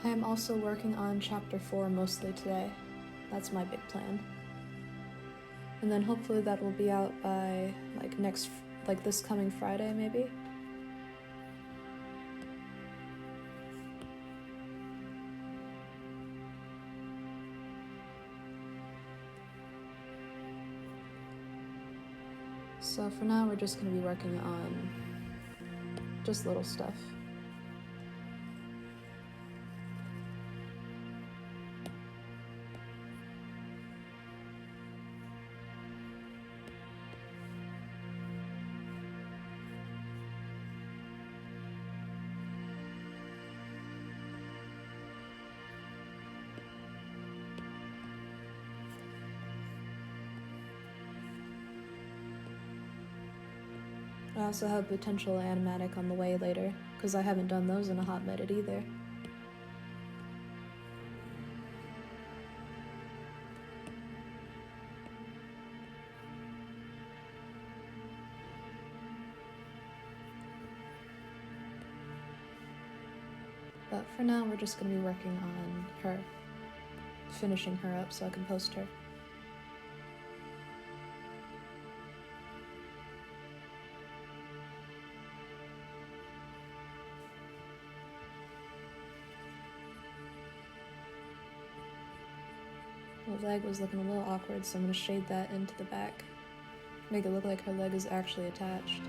I am also working on chapter 4 mostly today. That's my big plan. And then hopefully that will be out by this coming Friday maybe. So for now we're just going to be working on just little stuff. I also have potential animatic on the way later, because I haven't done those in a hot minute either. But for now, we're just going to be working on her, finishing her up so I can post her. The leg was looking a little awkward, so I'm going to shade that into the back. Make it look like her leg is actually attached.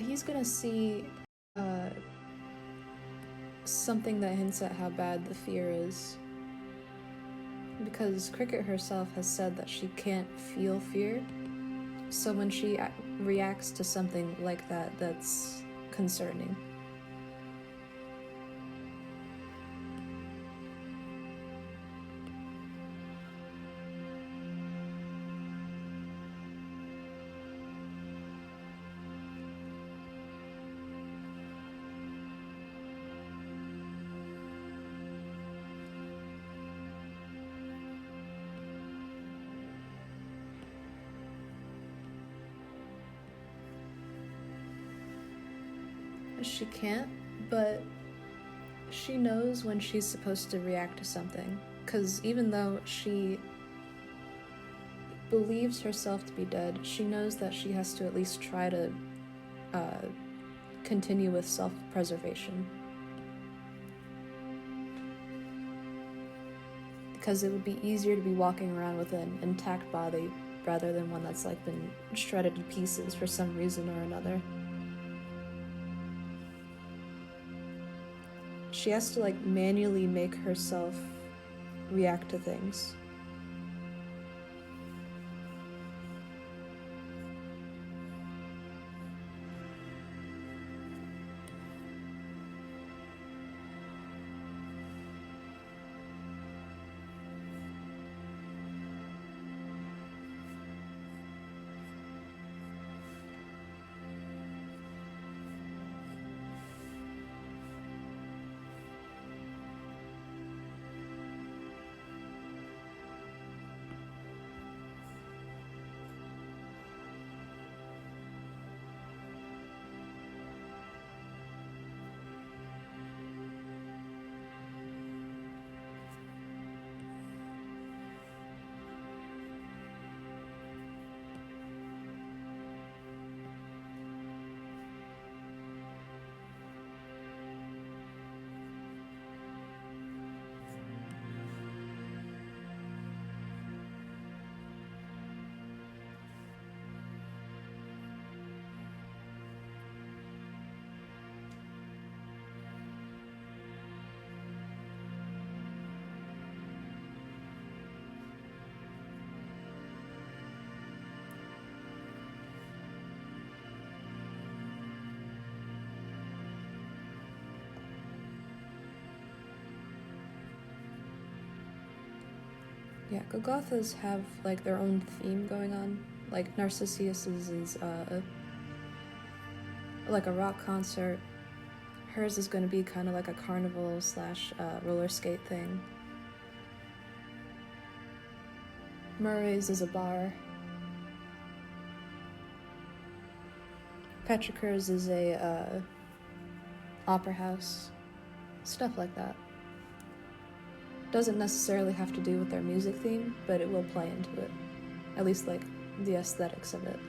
He's gonna see something that hints at how bad the fear is. Because Cricket herself has said that she can't feel fear. So when she reacts to something like that, that's concerning. She can't, but she knows when she's supposed to react to something. Because even though she believes herself to be dead, she knows that she has to at least try to continue with self-preservation. Because it would be easier to be walking around with an intact body rather than one that's been shredded to pieces for some reason or another. She has to manually make herself react to things. Yeah, Golgothas have like their own theme going on. Like Narcissus's is like a rock concert. Hers is going to be kind of like a carnival slash roller skate thing. Murray's is a bar. Petrichor's is a opera house. Stuff like that. Doesn't necessarily have to do with their music theme, but it will play into it. At least like the aesthetics of it.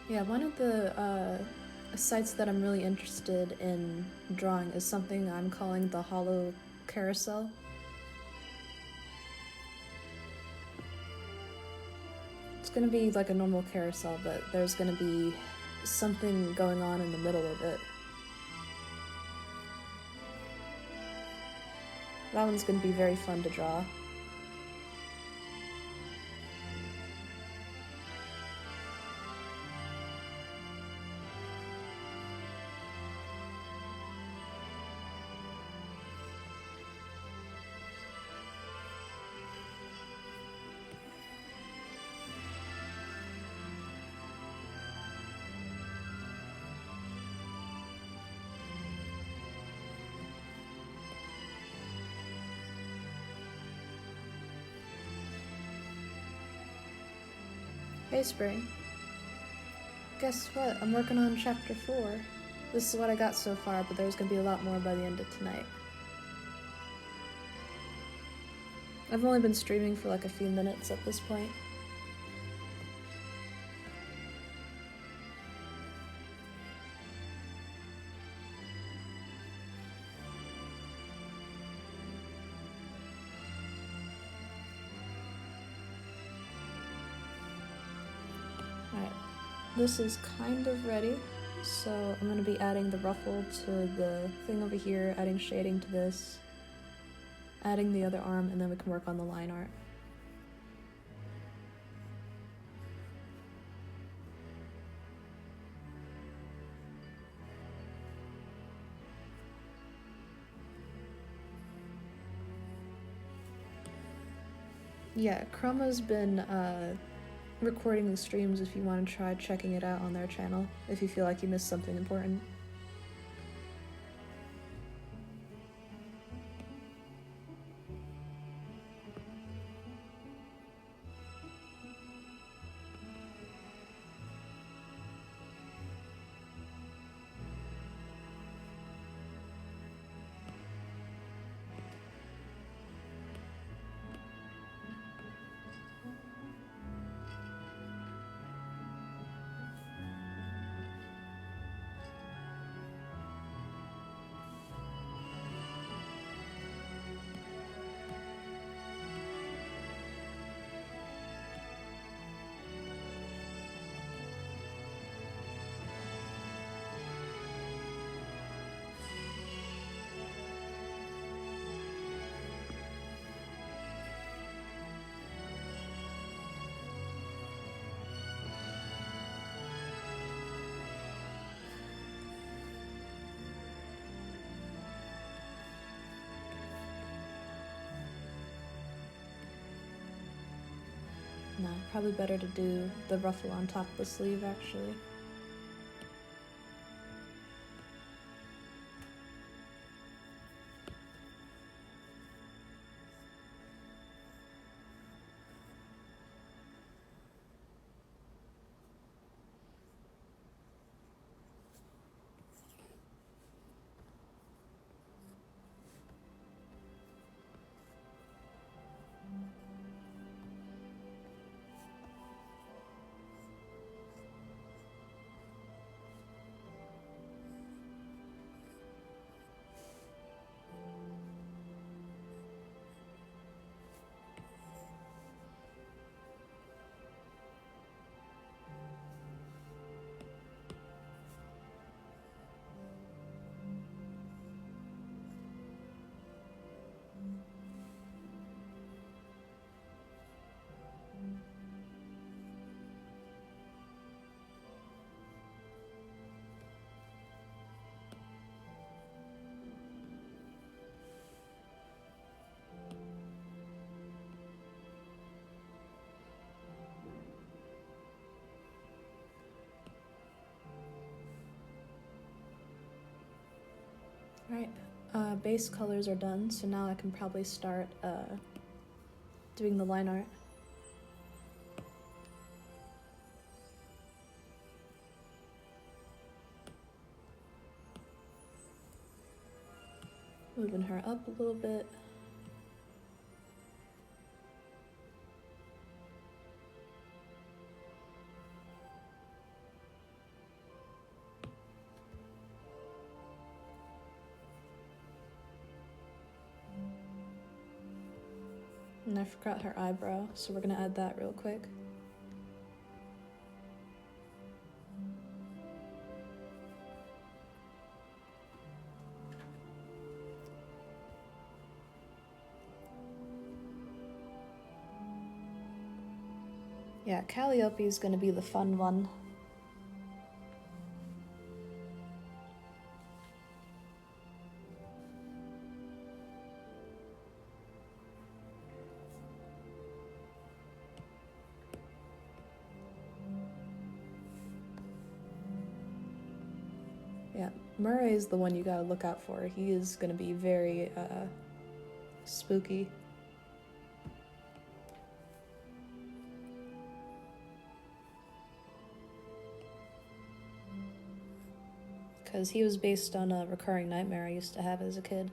Yeah, one of the sites that I'm really interested in drawing is something I'm calling the hollow carousel. It's gonna be like a normal carousel, but there's gonna be something going on in the middle of it. That one's gonna be very fun to draw. Hey Spring, guess what? I'm working on chapter 4. This is what I got so far, but there's gonna be a lot more by the end of tonight. I've only been streaming for like a few minutes at this point. this is kind of ready, so I'm going to be adding the ruffle to the thing over here, adding shading to this, adding the other arm, and then we can work on the line art. Yeah, Chroma's been recording the streams if you want to try checking it out on their channel, if you feel like you missed something important. No, probably better to do the ruffle on top of the sleeve, actually. Alright, base colors are done, so now I can probably start doing the line art. Moving her up a little bit. And I forgot her eyebrow, so we're gonna add that real quick. Yeah, Calliope is gonna be the fun one. Yeah, Murray is the one you gotta look out for. He is gonna be very spooky. Because he was based on a recurring nightmare I used to have as a kid.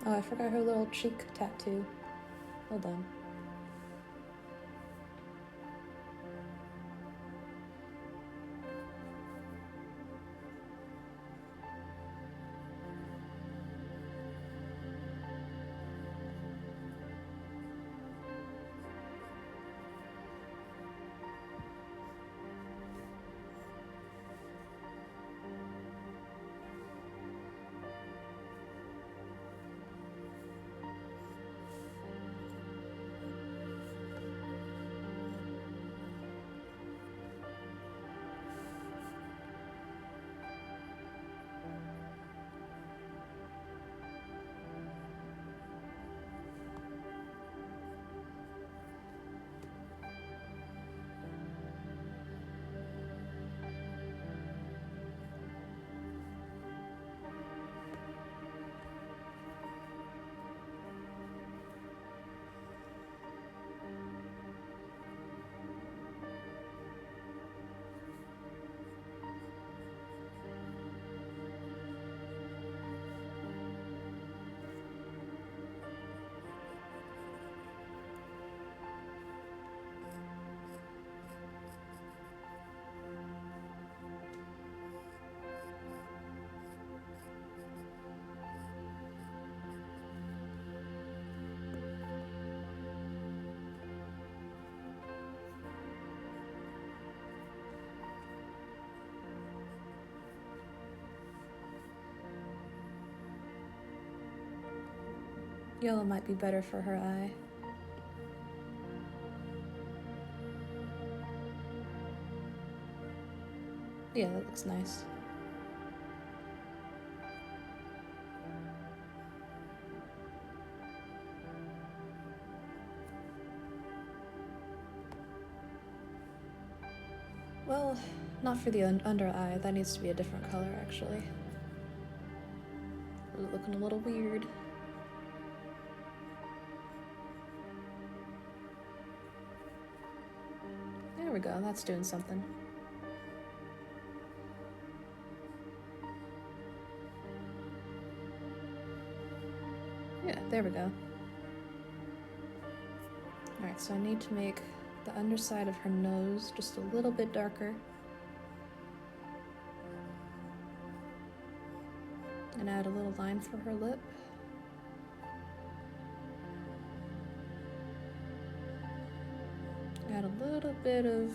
Oh, I forgot her little cheek tattoo. Hold on. Yellow might be better for her eye. Yeah, that looks nice. Well, not for the under eye. That needs to be a different color, actually. Looking a little weird. There we go, that's doing something. Yeah, there we go. Alright, so I need to make the underside of her nose just a little bit darker. And add a little line for her lip. Add a little bit of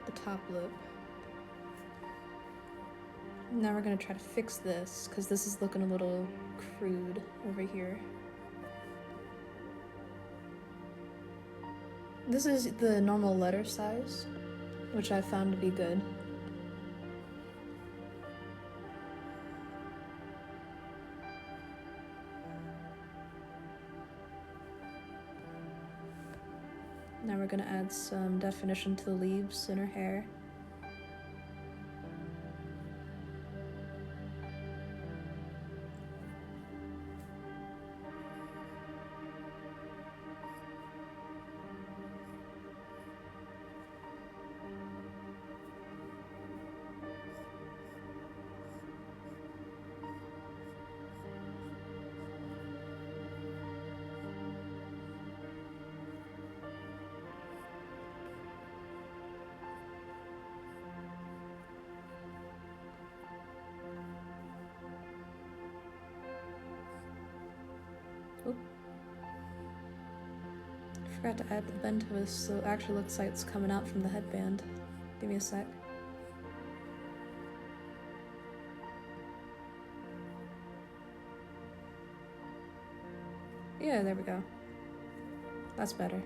the top lip. Now we're gonna try to fix this, because this is looking a little crude over here. This is the normal letter size, which I found to be good. Now we're gonna add some definition to the leaves in her hair. Oop. I forgot to add the bend twist, so it actually looks like it's coming out from the headband. Give me a sec. Yeah, there we go. That's better.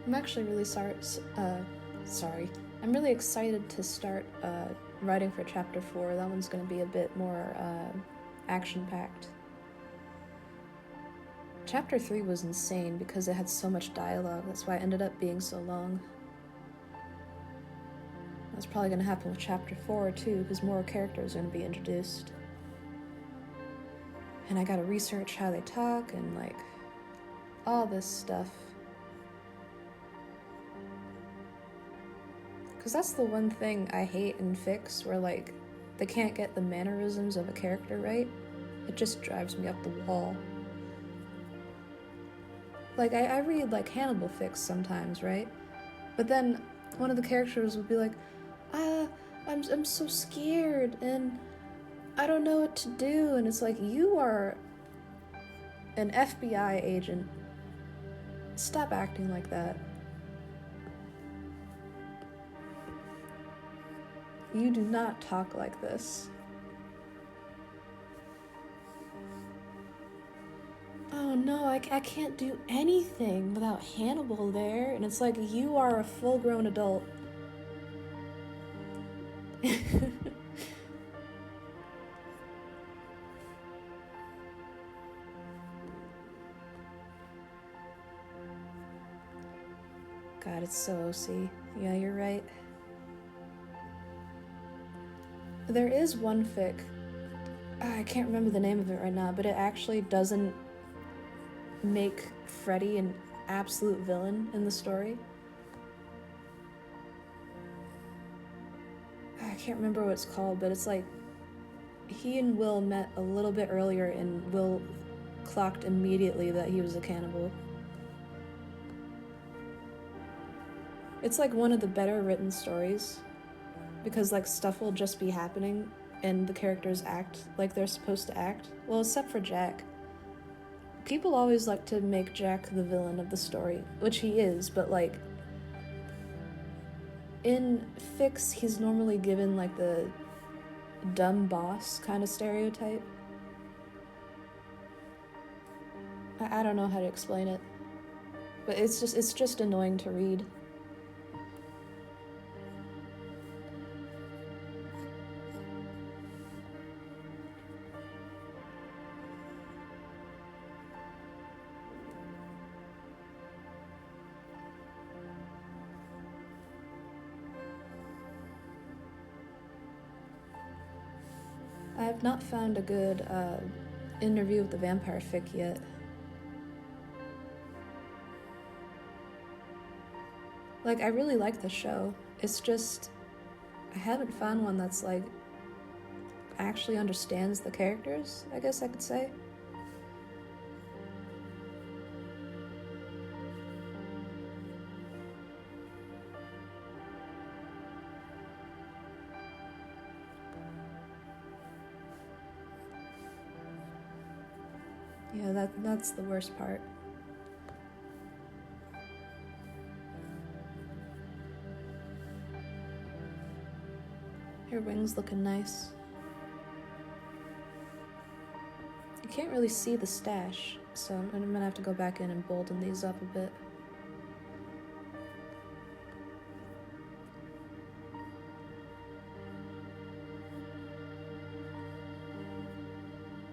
I'm actually really I'm really excited to start writing for chapter 4. That one's going to be a bit more action-packed. Chapter 3 was insane because it had so much dialogue. That's why it ended up being so long. That's probably going to happen with chapter 4 too, because more characters are going to be introduced. And I gotta research how they talk and like all this stuff. Because that's the one thing I hate in fics, where like they can't get the mannerisms of a character right. It just drives me up the wall. Like I read like Hannibal fics sometimes, right? But then one of the characters would be like, I'm so scared and I don't know what to do, and it's like, you are an FBI agent. Stop acting like that. You do not talk like this. Oh no, I can't do anything without Hannibal there. And it's like, you are a full-grown adult. God, it's so OC. Yeah, you're right. There is one fic. I can't remember the name of it right now, but it actually doesn't make Freddy an absolute villain in the story. I can't remember what it's called, but it's like he and Will met a little bit earlier and Will clocked immediately that he was a cannibal. It's like one of the better written stories, because like stuff will just be happening and the characters act like they're supposed to act. Well, except for Jack. People always like to make Jack the villain of the story, which he is, but like in fics he's normally given like the dumb boss kind of stereotype. I don't know how to explain it, but it's just annoying to read. I have not found a good interview with the vampire fic yet. Like, I really like the show. It's just, I haven't found one that's like actually understands the characters, I guess I could say. Yeah, that's the worst part. Your wing's looking nice. You can't really see the stash, so I'm gonna have to go back in and bolden these up a bit.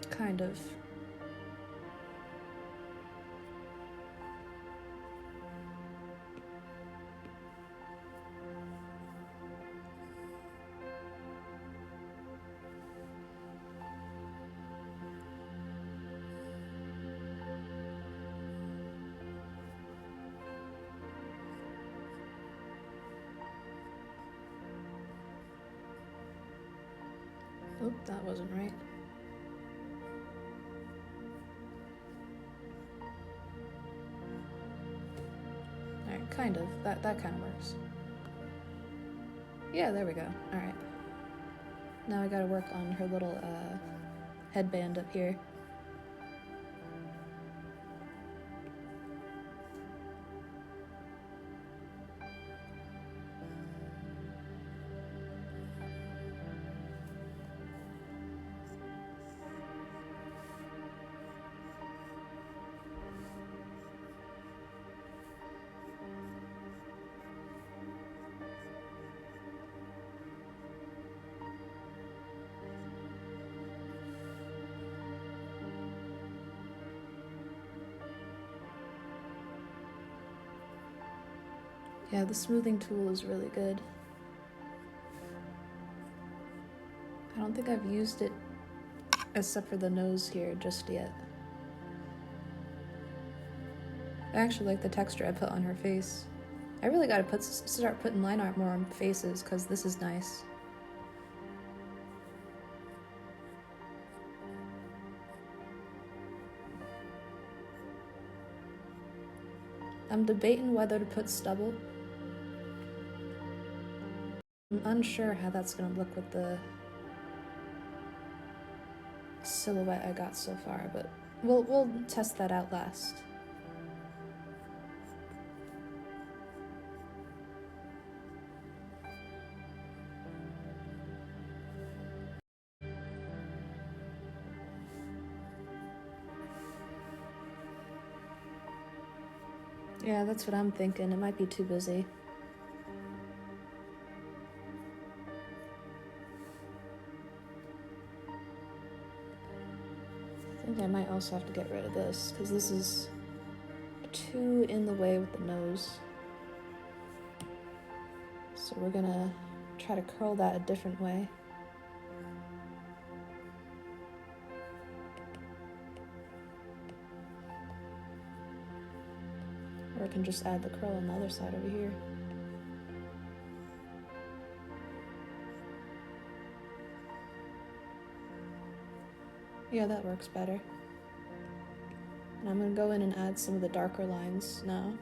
Kind of. Oh, that wasn't right. Alright, kind of. That kind of works. Yeah, there we go. Alright. Now I gotta work on her little headband up here. Yeah, the smoothing tool is really good. I don't think I've used it except for the nose here just yet. I actually like the texture I put on her face. I really gotta start putting line art more on faces, because this is nice. I'm debating whether to put stubble. I'm unsure how that's gonna look with the silhouette I got so far, but we'll test that out last. Yeah, that's what I'm thinking. It might be too busy. I think I might also have to get rid of this, because this is too in the way with the nose. So we're gonna try to curl that a different way. Or I can just add the curl on the other side over here. Yeah, that works better. And I'm gonna go in and add some of the darker lines now.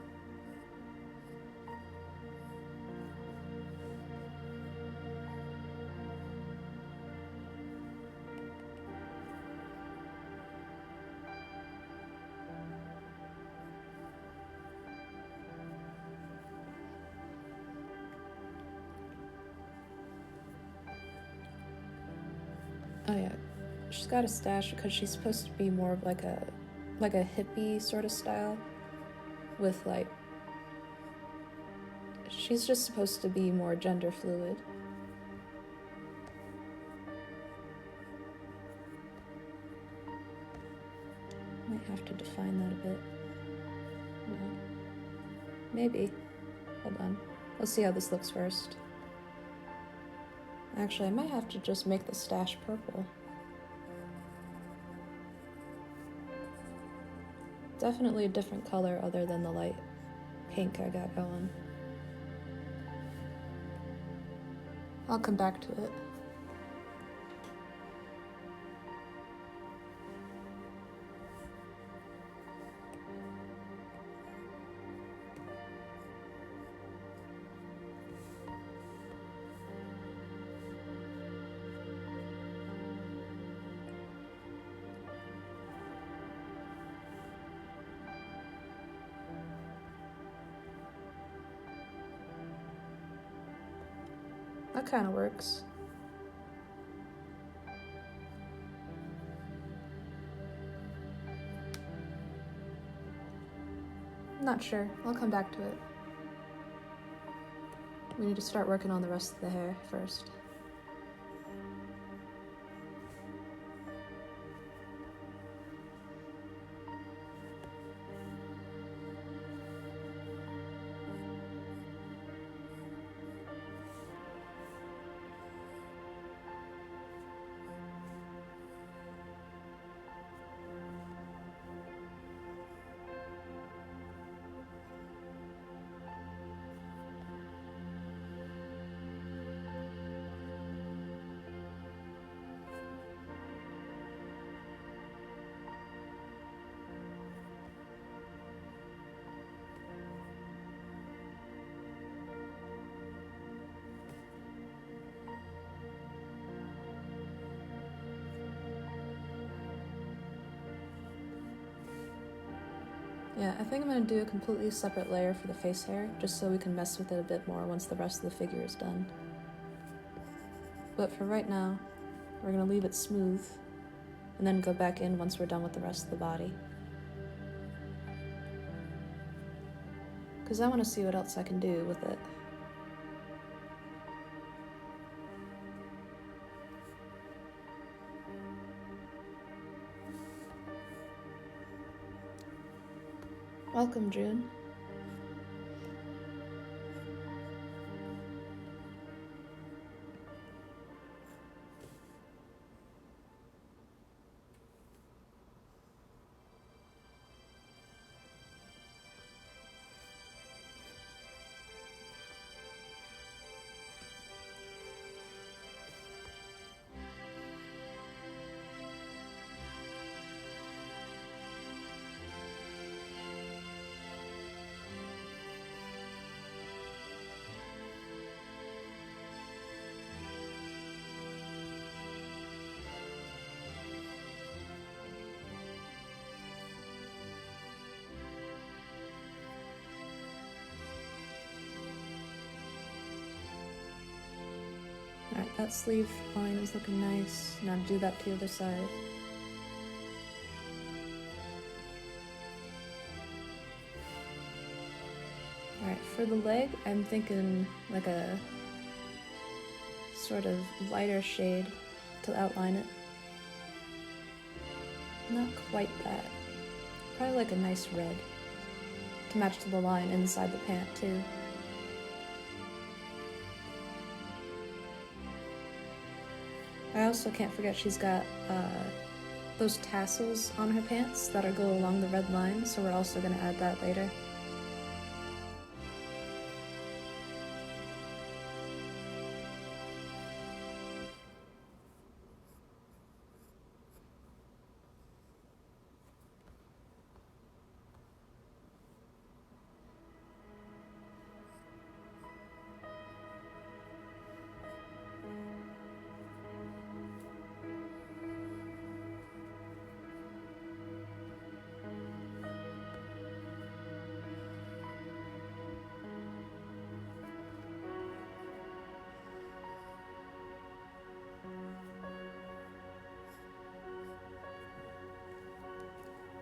Oh yeah, she's got a stash because she's supposed to be more of like a hippie sort of style with like, she's just supposed to be more gender fluid. Might have to define that a bit. No. Maybe. Hold on. Let's see how this looks first. Actually, I might have to just make the stash purple. Definitely a different color other than the light pink I got going. I'll come back to it. That kind of works. Not sure. I'll come back to it. We need to start working on the rest of the hair first. Yeah, I think I'm going to do a completely separate layer for the face hair, just so we can mess with it a bit more once the rest of the figure is done. But for right now, we're going to leave it smooth, and then go back in once we're done with the rest of the body. Because I want to see what else I can do with it. Welcome, June. That sleeve line is looking nice. Now do that to the other side. Alright, for the leg, I'm thinking like a sort of lighter shade to outline it. Not quite that. Probably like a nice red to match to the line inside the pant too. I also can't forget she's got those tassels on her pants that go along the red line, so we're also going to add that later.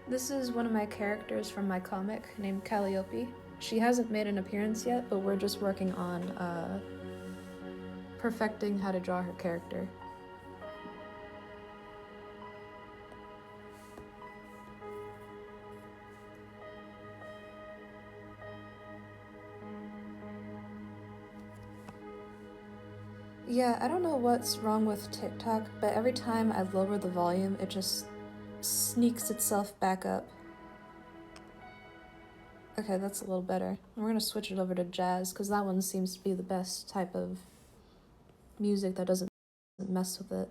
This is one of my characters from my comic named Calliope. She hasn't made an appearance yet, but we're just working on perfecting how to draw her character. Yeah, I don't know what's wrong with TikTok, but every time I lower the volume, it just sneaks itself back up. Okay, that's a little better. We're gonna switch it over to jazz, because that one seems to be the best type of music that doesn't mess with it.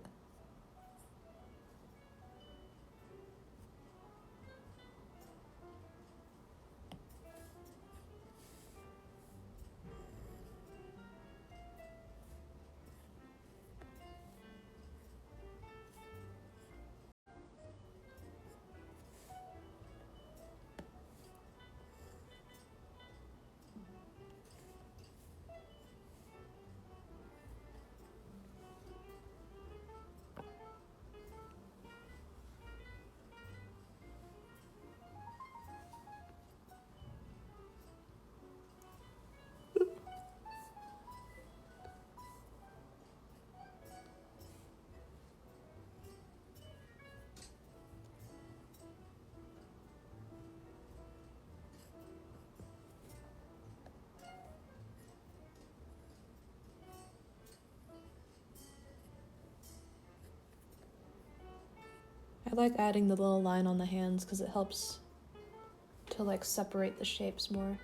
I like adding the little line on the hands because it helps to like separate the shapes more.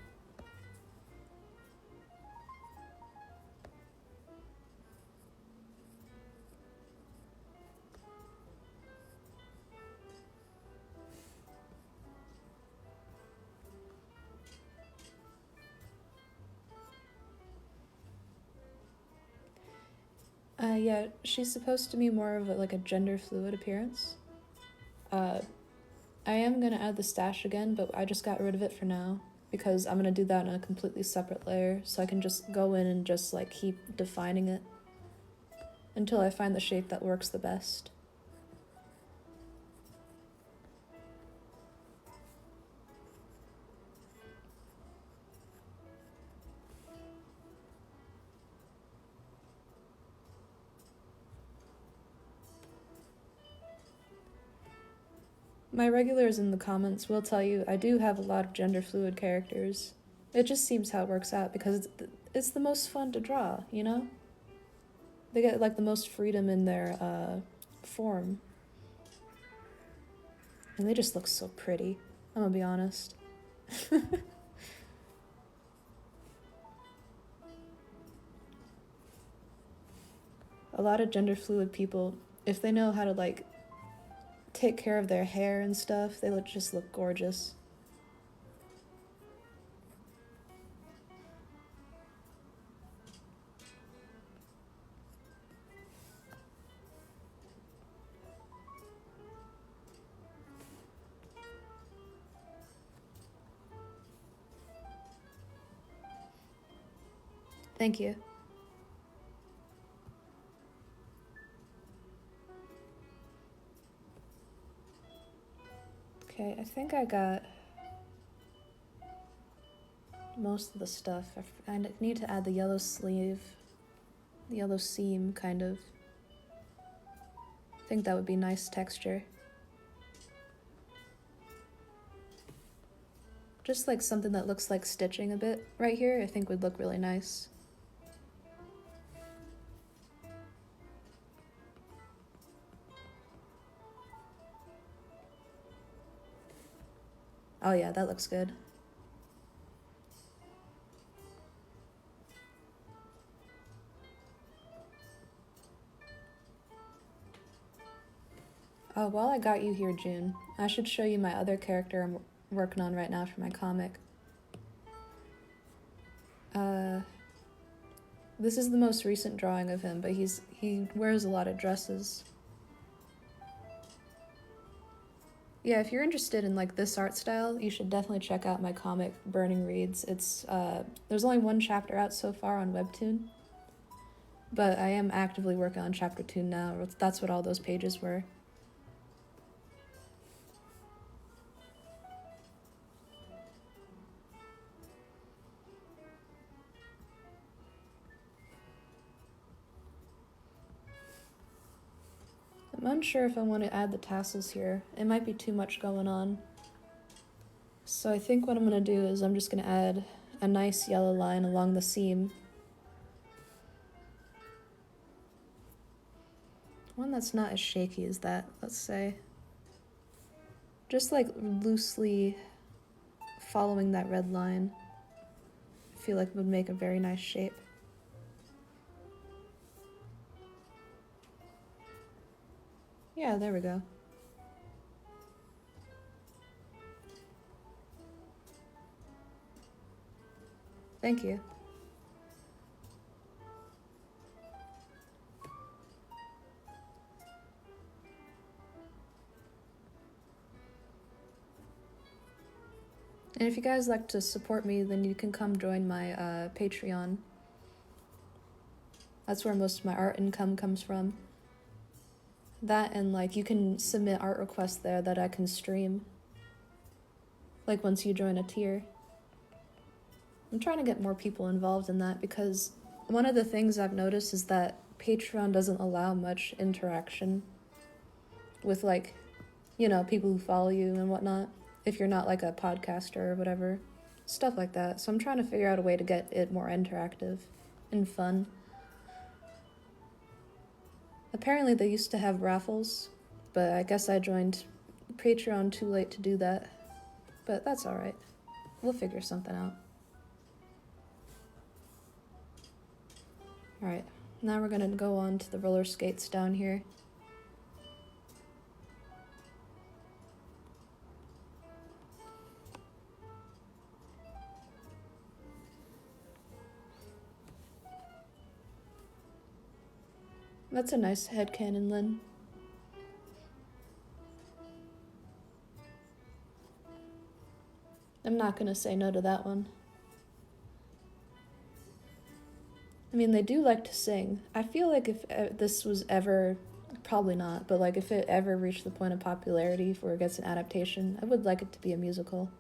Yeah, she's supposed to be more of like a gender fluid appearance. I am gonna add the stash again, but I just got rid of it for now because I'm gonna do that in a completely separate layer, so I can just go in and just like keep defining it until I find the shape that works the best. My regulars in the comments will tell you I do have a lot of gender fluid characters. It just seems how it works out because it's the most fun to draw, you know? They get like the most freedom in their form. And they just look so pretty, I'm gonna be honest. A lot of gender fluid people, if they know how to like take care of their hair and stuff, they just look gorgeous. Thank you. Okay, I think I got most of the stuff. I need to add the yellow sleeve, the yellow seam, kind of. I think that would be nice texture. Just like something that looks like stitching a bit right here, I think would look really nice. Oh yeah, that looks good. Oh, while I got you here, June, I should show you my other character I'm working on right now for my comic. This is the most recent drawing of him, but he wears a lot of dresses. Yeah, if you're interested in like this art style, you should definitely check out my comic Burning Reeds. It's there's only one chapter out so far on Webtoon, but I am actively working on chapter 2 now. That's what all those pages were. I'm unsure if I want to add the tassels here. It might be too much going on. So I think what I'm going to do is I'm just going to add a nice yellow line along the seam. One that's not as shaky as that, let's say. Just like loosely following that red line. I feel like it would make a very nice shape. Yeah, there we go. Thank you. And if you guys like to support me, then you can come join my Patreon. That's where most of my art income comes from. That and like you can submit art requests there that I can stream. Like once you join a tier. I'm trying to get more people involved in that because one of the things I've noticed is that Patreon doesn't allow much interaction with like, you know, people who follow you and whatnot. If you're not like a podcaster or whatever. Stuff like that. So I'm trying to figure out a way to get it more interactive and fun. Apparently they used to have raffles, but I guess I joined Patreon too late to do that. But that's alright. We'll figure something out. Alright, now we're gonna go on to the roller skates down here. That's a nice headcanon, Lynn. I'm not gonna say no to that one. I mean, they do like to sing. I feel like if this was ever, probably not, but like if it ever reached the point of popularity where it gets an adaptation, I would like it to be a musical.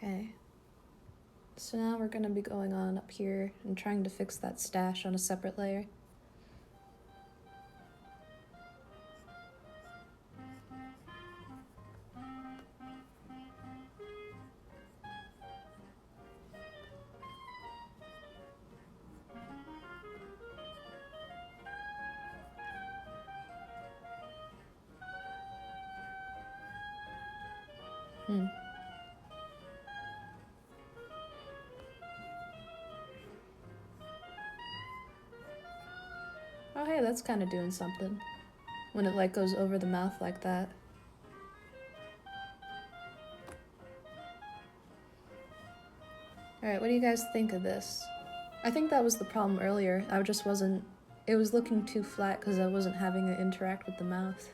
Okay. So now we're gonna be going on up here and trying to fix that stash on a separate layer. Oh hey, that's kind of doing something. When it like goes over the mouth like that. Alright, what do you guys think of this? I think that was the problem earlier. I just wasn't... It was looking too flat because I wasn't having it interact with the mouth.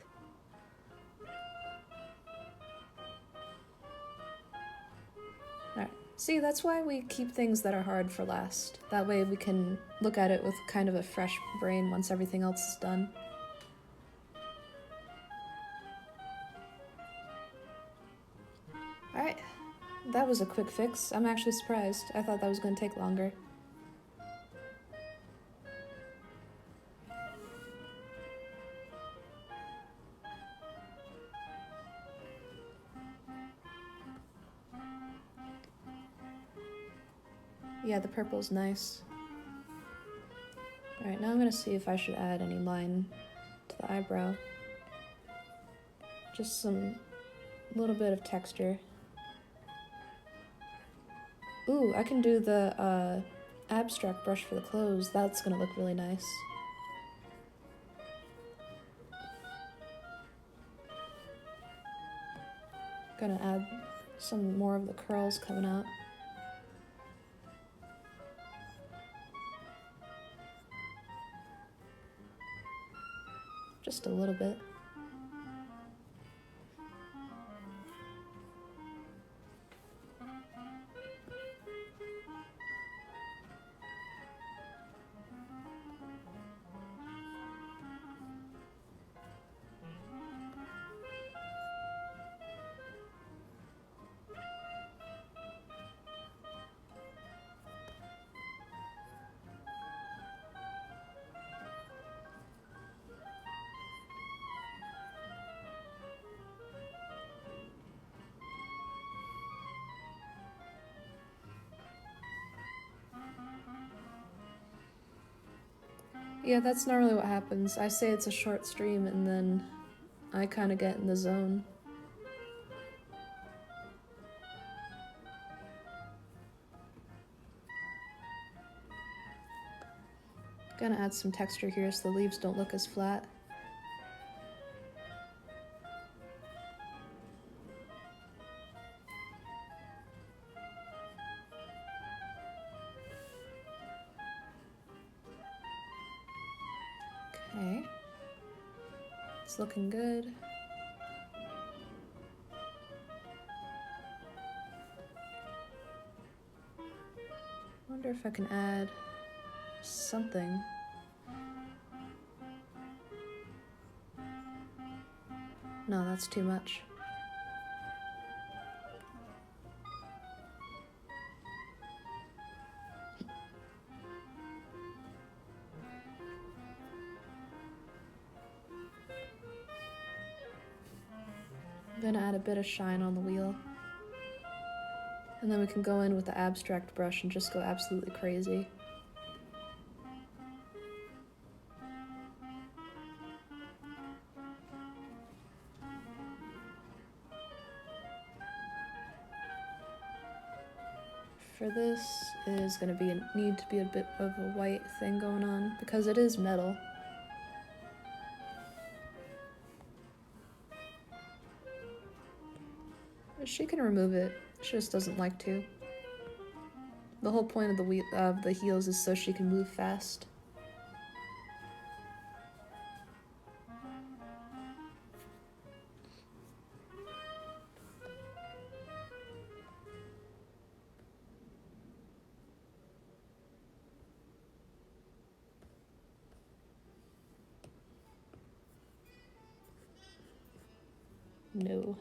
Alright. See, that's why we keep things that are hard for last. That way we can look at it with kind of a fresh brain once everything else is done. Alright. That was a quick fix. I'm actually surprised. I thought that was going to take longer. Yeah, the purple's nice. Alright, now I'm gonna see if I should add any line to the eyebrow. Just some little bit of texture. Ooh, I can do the abstract brush for the clothes. That's gonna look really nice. Gonna add some more of the curls coming out. Just a little bit. Yeah, that's normally what happens. I say it's a short stream and then I kind of get in the zone. Gonna add some texture here so the leaves don't look as flat. Okay. It's looking good. Wonder if I can add something. No, that's too much. I'm gonna add a bit of shine on the wheel. And then we can go in with the abstract brush and just go absolutely crazy. For this, it is going to need to be a bit of a white thing going on because it is metal. She can remove it. She just doesn't like to. The whole point of the heels is so she can move fast. No.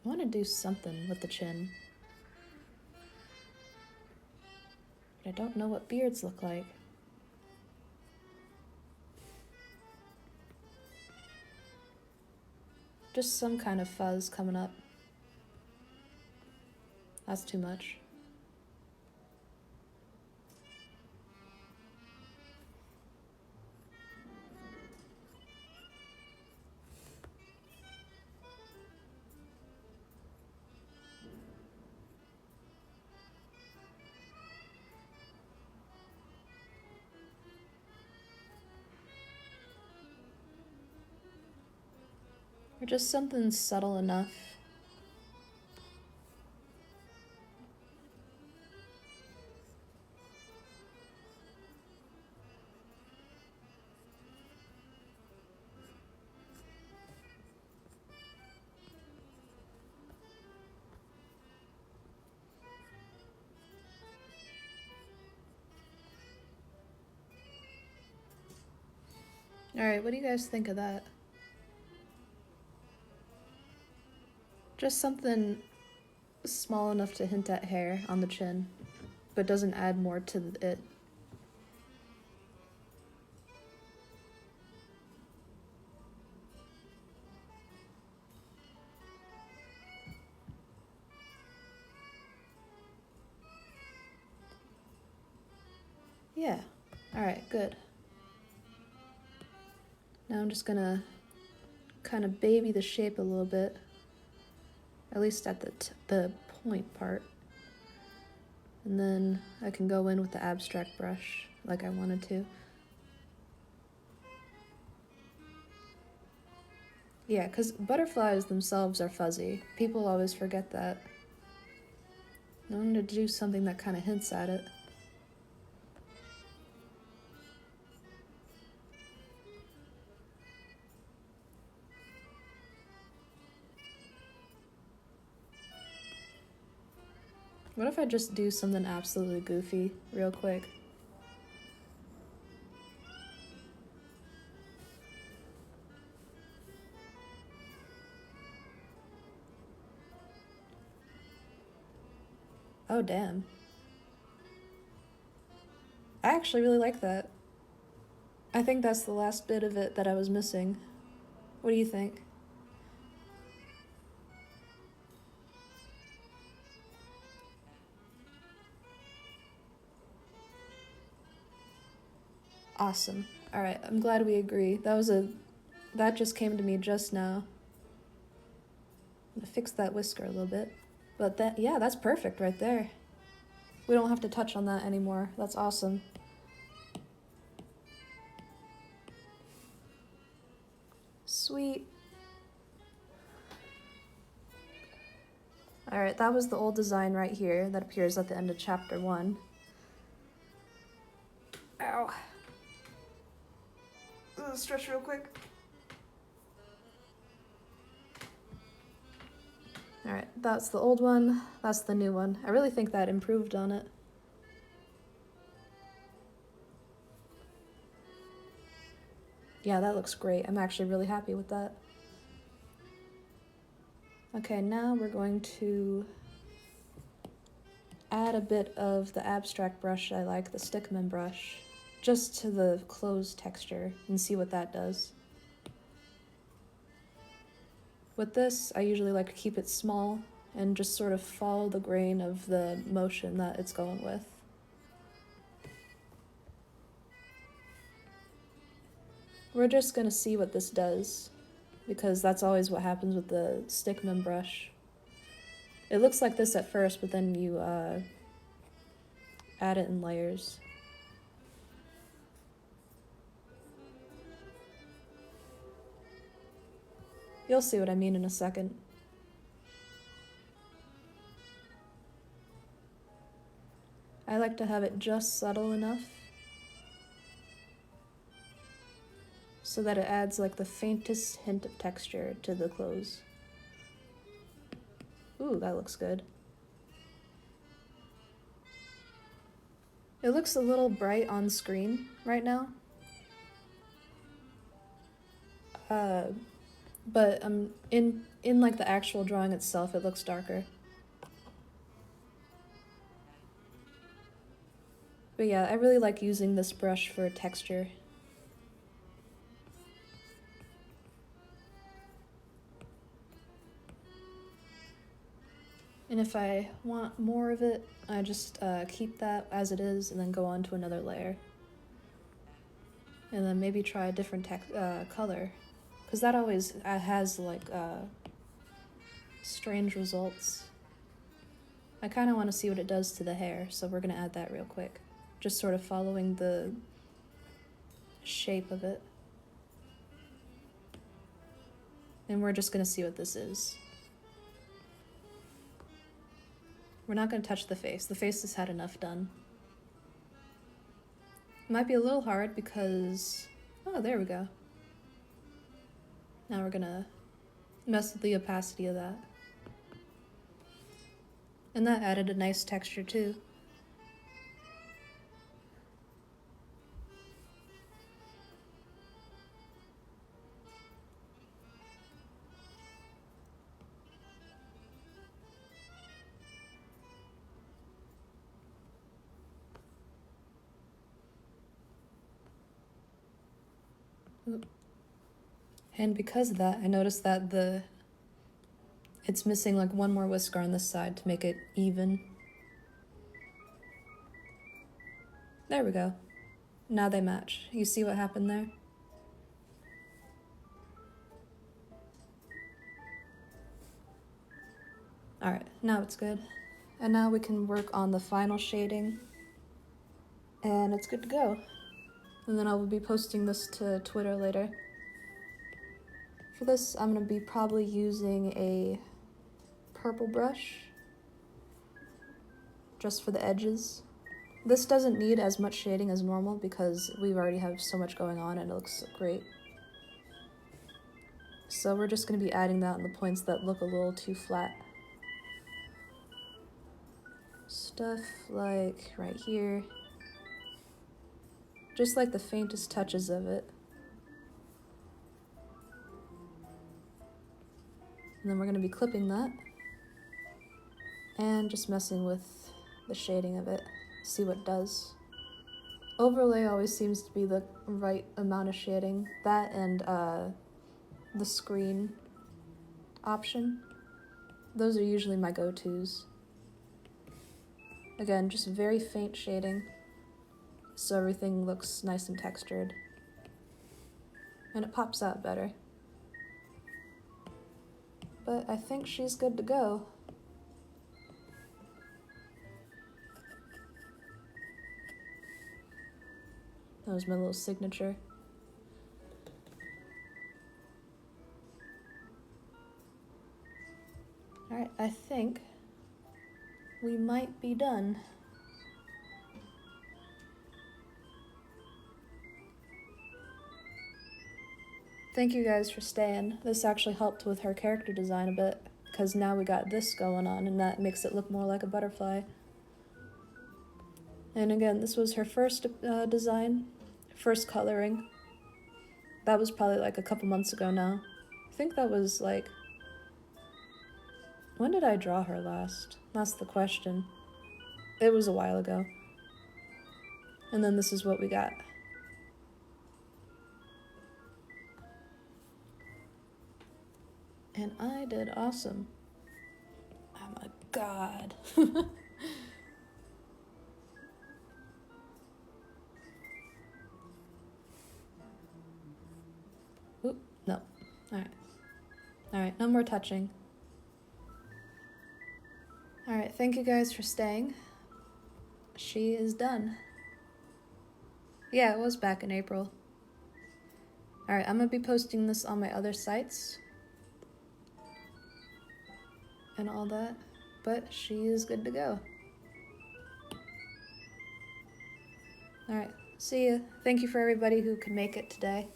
I want to do something with the chin. But I don't know what beards look like. Just some kind of fuzz coming up. That's too much. Or just something subtle enough. Alright, what do you guys think of that? Just something small enough to hint at hair on the chin, but doesn't add more to it. Yeah. Alright, good. Now I'm just gonna kind of baby the shape a little bit, at least at the point part. And then I can go in with the abstract brush like I wanted to. Yeah, because butterflies themselves are fuzzy. People always forget that. I'm going to do something that kind of hints at it. What if I just do something absolutely goofy real quick? Oh, damn. I actually really like that. I think that's the last bit of it that I was missing. What do you think? Awesome. Alright, I'm glad we agree. That just came to me just now. I'm gonna fix that whisker a little bit. But yeah, that's perfect right there. We don't have to touch on that anymore. That's awesome. Sweet. Alright, that was the old design right here that appears at the end of chapter 1. Ow. Stretch real quick. Alright, that's the old one, that's the new one. I really think that improved on it. Yeah, that looks great. I'm actually really happy with that. Okay, now we're going to add a bit of the abstract brush I like, the Stickman brush, just to the clothes texture and see what that does. With this, I usually like to keep it small and just sort of follow the grain of the motion that it's going with. We're just gonna see what this does, because that's always what happens with the Stickman brush. It looks like this at first, but then you add it in layers. You'll see what I mean in a second. I like to have it just subtle enough so that it adds like the faintest hint of texture to the clothes. Ooh, that looks good. It looks a little bright on screen right now. But in like the actual drawing itself, it looks darker. But yeah, I really like using this brush for texture. And if I want more of it, I just keep that as it is and then go on to another layer. And then maybe try a different color. Because that always has like strange results. I kind of want to see what it does to the hair, so we're going to add that real quick. Just sort of following the shape of it. And we're just going to see what this is. We're not going to touch the face. The face has had enough done. It might be a little hard because... Oh, there we go. Now we're going to mess with the opacity of that. And that added a nice texture too. And because of that, I noticed that it's missing like one more whisker on this side to make it even. There we go. Now they match. You see what happened there? Alright, now it's good. And now we can work on the final shading. And it's good to go. And then I will be posting this to Twitter later. For this, I'm going to be probably using a purple brush. Just for the edges. This doesn't need as much shading as normal because we already have so much going on and it looks great. So we're just going to be adding that on the points that look a little too flat. Stuff like right here. Just like the faintest touches of it. And then we're going to be clipping that. And just messing with the shading of it. See what it does. Overlay always seems to be the right amount of shading. That and the screen option. Those are usually my go-tos. Again, just very faint shading. So everything looks nice and textured. And it pops out better. But I think she's good to go. That was my little signature. Alright, I think we might be done. Thank you guys for staying. This actually helped with her character design a bit, because now we got this going on, and that makes it look more like a butterfly. And again, this was her first design, first coloring. That was probably like a couple months ago now. I think that was like... When did I draw her last? That's the question. It was a while ago. And then this is what we got. And I did awesome. Oh my god. Oop, no. Alright. Alright, no more touching. Alright, thank you guys for staying. She is done. Yeah, it was back in April. Alright, I'm gonna be posting this on my other sites. And all that. But she is good to go. Alright, see ya. Thank you for everybody who could make it today.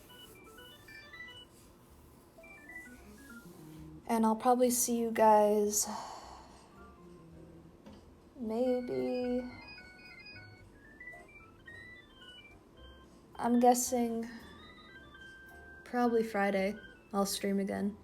And I'll probably see you guys... maybe... I'm guessing... probably Friday. I'll stream again.